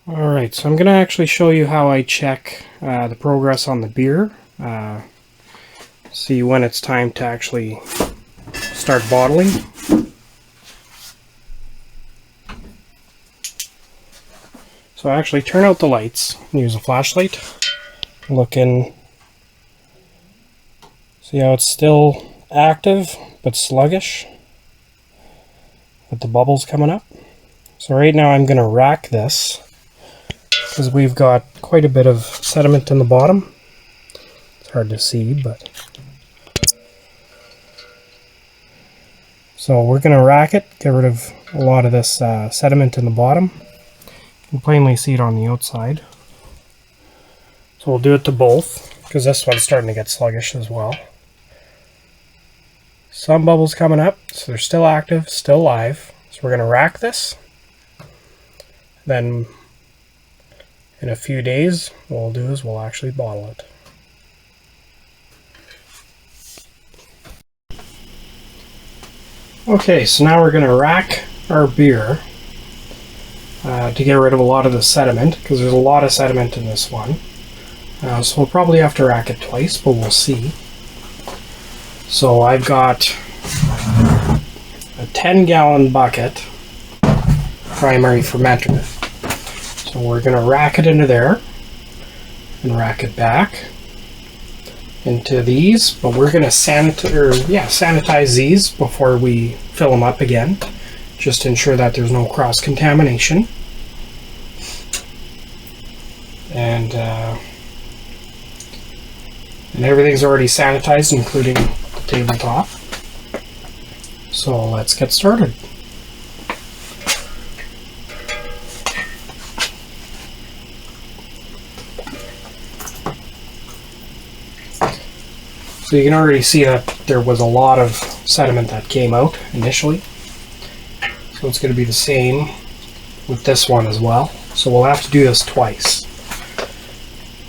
Alright, so I'm going to actually show you how I check the progress on the beer. See when it's time to actually start bottling. So I actually turn out the lights and use a flashlight. Look in. See how it's still active but sluggish with the bubbles coming up. So right now I'm going to rack this because we've got quite a bit of sediment in the bottom. It's hard to see, but so we're going to rack it, get rid of a lot of this sediment in the bottom. You can plainly see it on the outside. So we'll do it to both because this one's starting to get sluggish as well. Some bubbles coming up, so they're still active, still live. So we're going to rack this. Then in a few days, what we'll do is we'll actually bottle it. Okay, so now we're going to rack our beer to get rid of a lot of the sediment, because there's a lot of sediment in this one. So we'll probably have to rack it twice, but we'll see. So I've got a 10-gallon bucket primary fermenter. So we're going to rack it into there and rack it back into these, but we're going to sanitize these before we fill them up again, just to ensure that there's no cross-contamination. And everything's already sanitized, including the tabletop. So let's get started. So you can already see that there was a lot of sediment that came out initially. So it's going to be the same with this one as well. So we'll have to do this twice.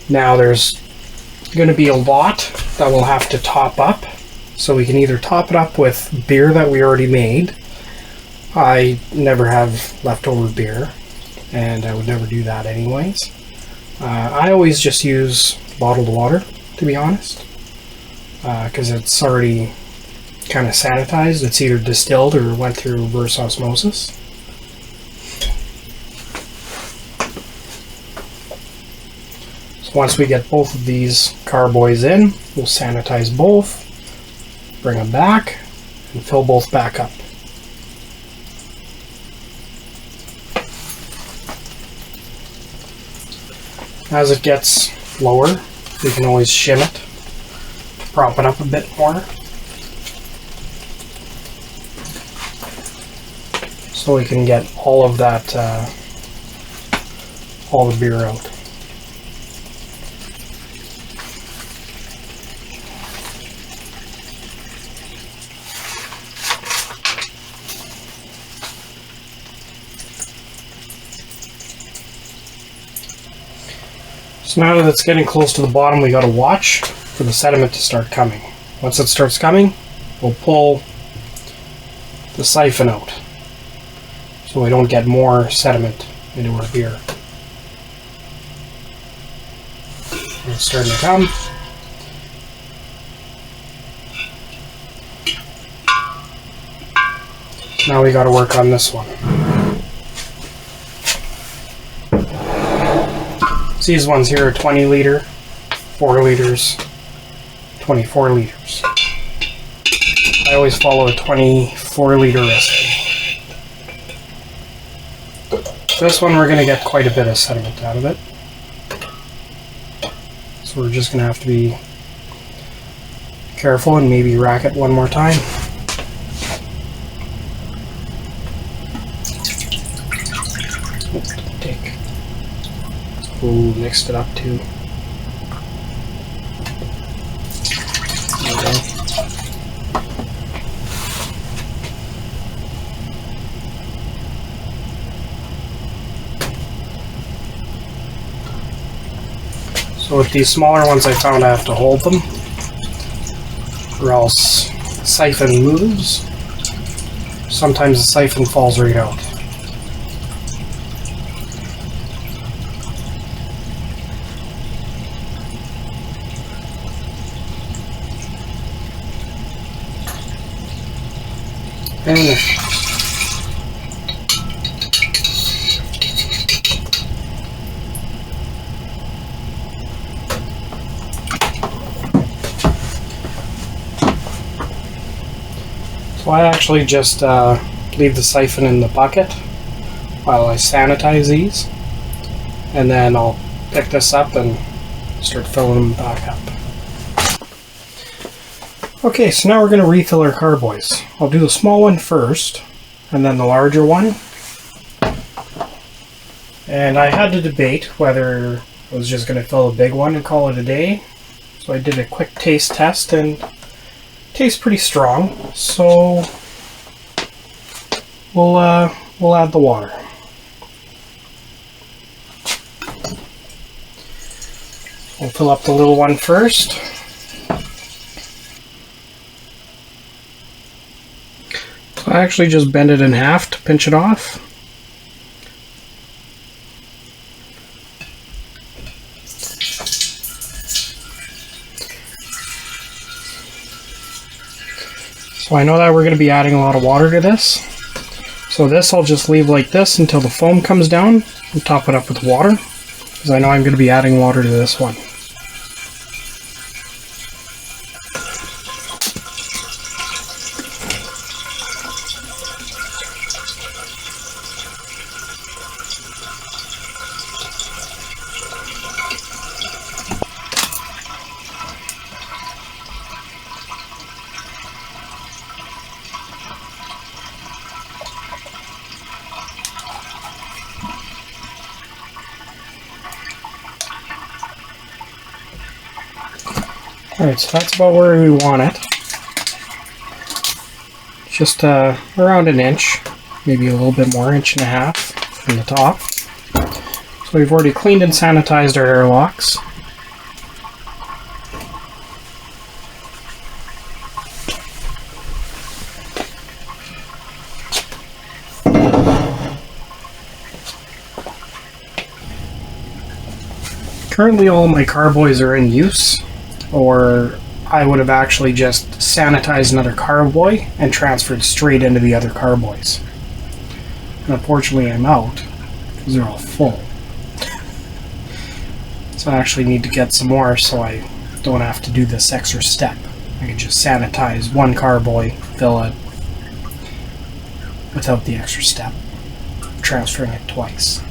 Now there's going to be a lot that we'll have to top up. So we can either top it up with beer that we already made. I never have leftover beer, and I would never do that anyways. I always just use bottled water, to be honest. Because it's already kind of sanitized. It's either distilled or went through reverse osmosis. So once we get both of these carboys in, we'll sanitize both, bring them back, and fill both back up. As it gets lower, we can always shim it, prop it up a bit more, so we can get all of that, all the beer out. So now that it's getting close to the bottom, we got to watch for the sediment to start coming. Once it starts coming, we'll pull the siphon out so we don't get more sediment into our beer. It's starting to come. Now we got to work on this one. These ones here are 20 liter, 4 liters, 24 liters. I always follow a 24 liter recipe. This one we're going to get quite a bit of sediment out of it. So we're just going to have to be careful and maybe rack it one more time. Ooh, mixed it up too. There we go. So with these smaller ones, I found I have to hold them, or else the siphon moves. Sometimes the siphon falls right out. So I actually just leave the siphon in the bucket while I sanitize these, and then I'll pick this up and start filling them back up. Okay, so now we're going to refill our carboys. I'll do the small one first, and then the larger one. And I had to debate whether I was just going to fill a big one and call it a day. So I did a quick taste test, and it tastes pretty strong. So we'll add the water. We'll fill up the little one first. So I actually just bend it in half to pinch it off. So I know that we're going to be adding a lot of water to this. So this I'll just leave like this until the foam comes down and top it up with water, because I know I'm going to be adding water to this one. Alright, so that's about where we want it. Just around an inch, maybe a little bit more, inch and a half from the top. So we've already cleaned and sanitized our airlocks. Currently all of my carboys are in use, or I would have actually just sanitized another carboy and transferred straight into the other carboys. And unfortunately I'm out because they're all full. So I actually need to get some more so I don't have to do this extra step. I can just sanitize one carboy, fill it, without the extra step of transferring it twice.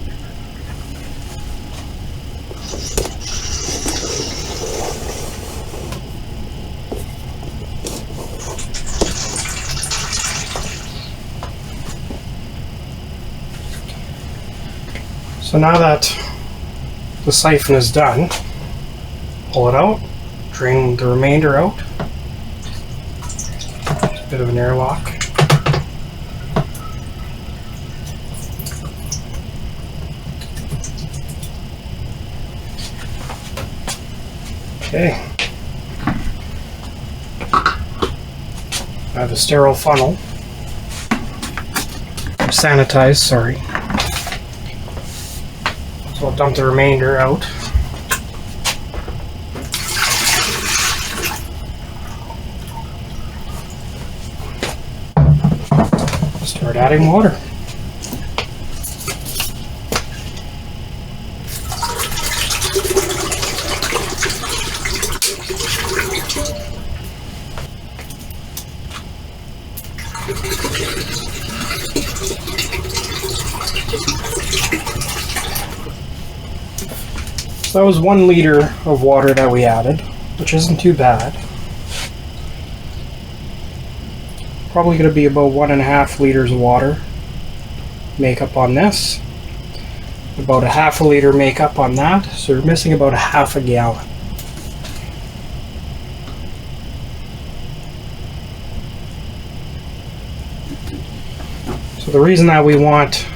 So now that the siphon is done, pull it out, drain the remainder out. It's a bit of an airlock. Okay. I have a sterile funnel. Sanitized, sorry. So I'll dump the remainder out. Start adding water. So that was 1 liter of water that we added, which isn't too bad. Probably going to be about 1.5 liters of water makeup on this. About 1/2 liter makeup on that, so we're missing about 1/2 gallon. So the reason that we want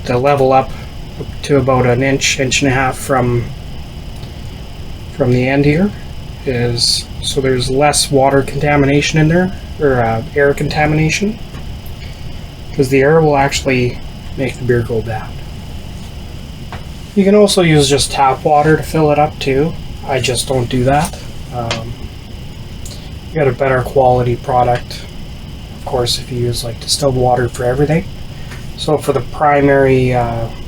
to level up to about an inch, inch and a half from the end here is so there's less water contamination in there, or air contamination, because the air will actually make the beer go bad. You can also use just tap water to fill it up too. I just don't do that. You get a better quality product, of course, if you use like distilled water for everything. So for the primary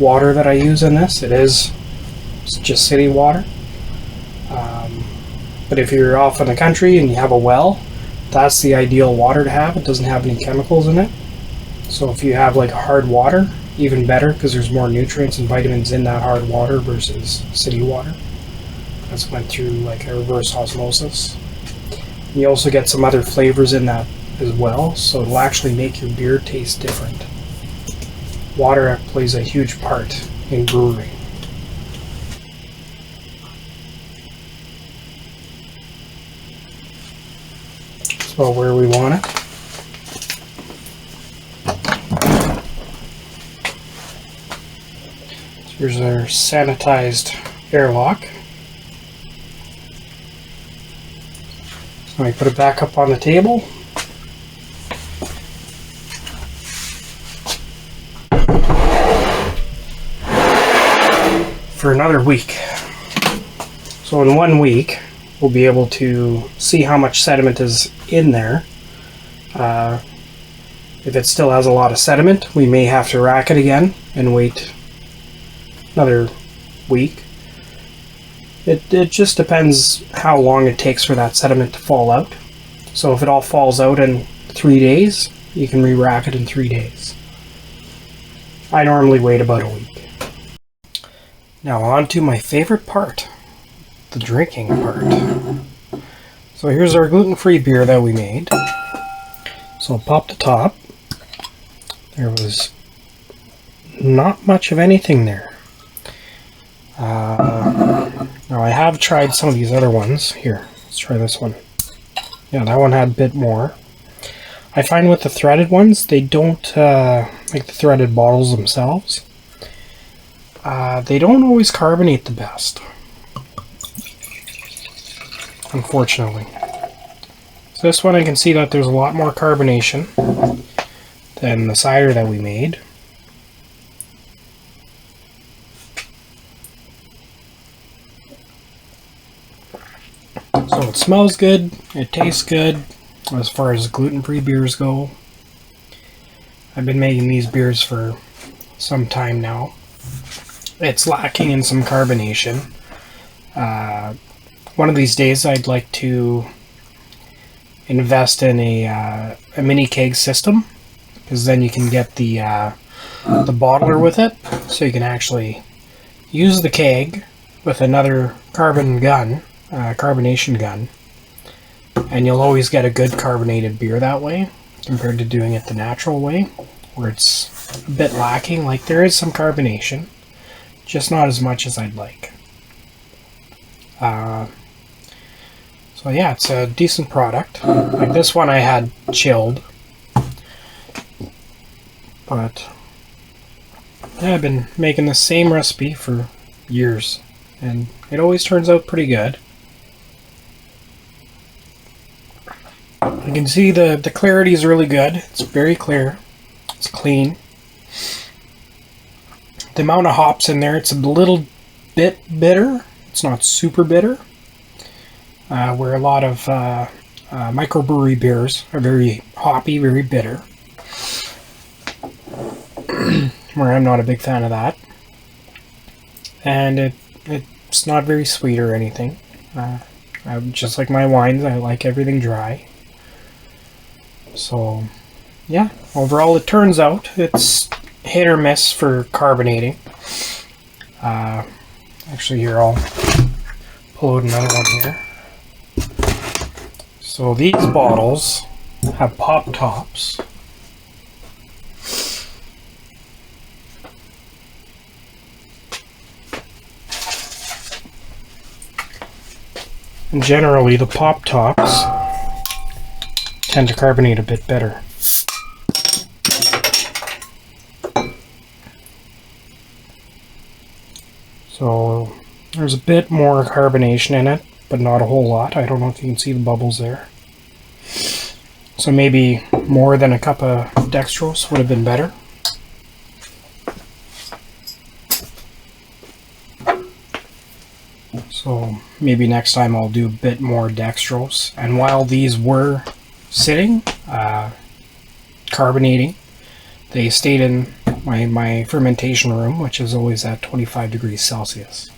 water that I use in this, it's just city water. But if you're off in the country and you have a well, that's the ideal water to have. It doesn't have any chemicals in it. So if you have like hard water, even better, because there's more nutrients and vitamins in that hard water versus city water that's went through like a reverse osmosis. You also get some other flavors in that as well, so it'll actually make your beer taste different. Water plays a huge part in brewing. That's about where we want it. So here's our sanitized airlock. So I put it back up on the table. For another week. So in 1 week we'll be able to see how much sediment is in there. If it still has a lot of sediment, we may have to rack it again and wait another week. It just depends how long it takes for that sediment to fall out. So if it all falls out in 3 days, you can re-rack it in 3 days. I normally wait about a week. Now on to my favorite part, the drinking part. So here's our gluten-free beer that we made. So I'll pop the top. There was not much of anything there. Now I have tried some of these other ones. Here, let's try this one. Yeah, that one had a bit more. I find with the threaded ones, they don't, like the threaded bottles themselves, they don't always carbonate the best, unfortunately. So this one I can see that there's a lot more carbonation than the cider that we made. So it smells good, it tastes good as far as gluten-free beers go. I've been making these beers for some time now. It's lacking in some carbonation. One of these days I'd like to invest in a mini keg system, because then you can get the bottler with it, so you can actually use the keg with another carbonation gun, and you'll always get a good carbonated beer that way compared to doing it the natural way, where it's a bit lacking. Like, there is some carbonation, just not as much as I'd like. So yeah, it's a decent product. Like this one I had chilled, but yeah, I've been making the same recipe for years, and it always turns out pretty good. You can see the clarity is really good. It's very clear. It's clean. The amount of hops in there, it's a little bit bitter. It's not super bitter. Where a lot of microbrewery beers are very hoppy, very bitter. Where I'm not a big fan of that. And it's not very sweet or anything. Just like my wines, I like everything dry. So, yeah, overall it turns out it's hit or miss for carbonating. Actually, here, I'll pull out another one here. So these bottles have pop tops. And generally, the pop tops tend to carbonate a bit better. So there's a bit more carbonation in it, but not a whole lot. I don't know if you can see the bubbles there. So maybe more than a cup of dextrose would have been better. So maybe next time I'll do a bit more dextrose. And while these were sitting, carbonating, they stayed in my fermentation room, which is always at 25 degrees Celsius.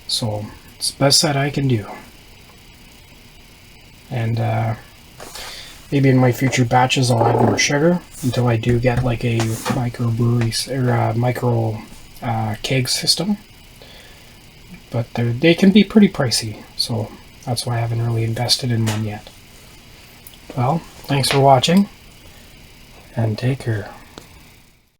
So it's the best that I can do. and maybe in my future batches I'll add more sugar until I do get like a microbrewery or a micro keg system. But they can be pretty pricey, so that's why I haven't really invested in one yet. Well, thanks for watching, and take care.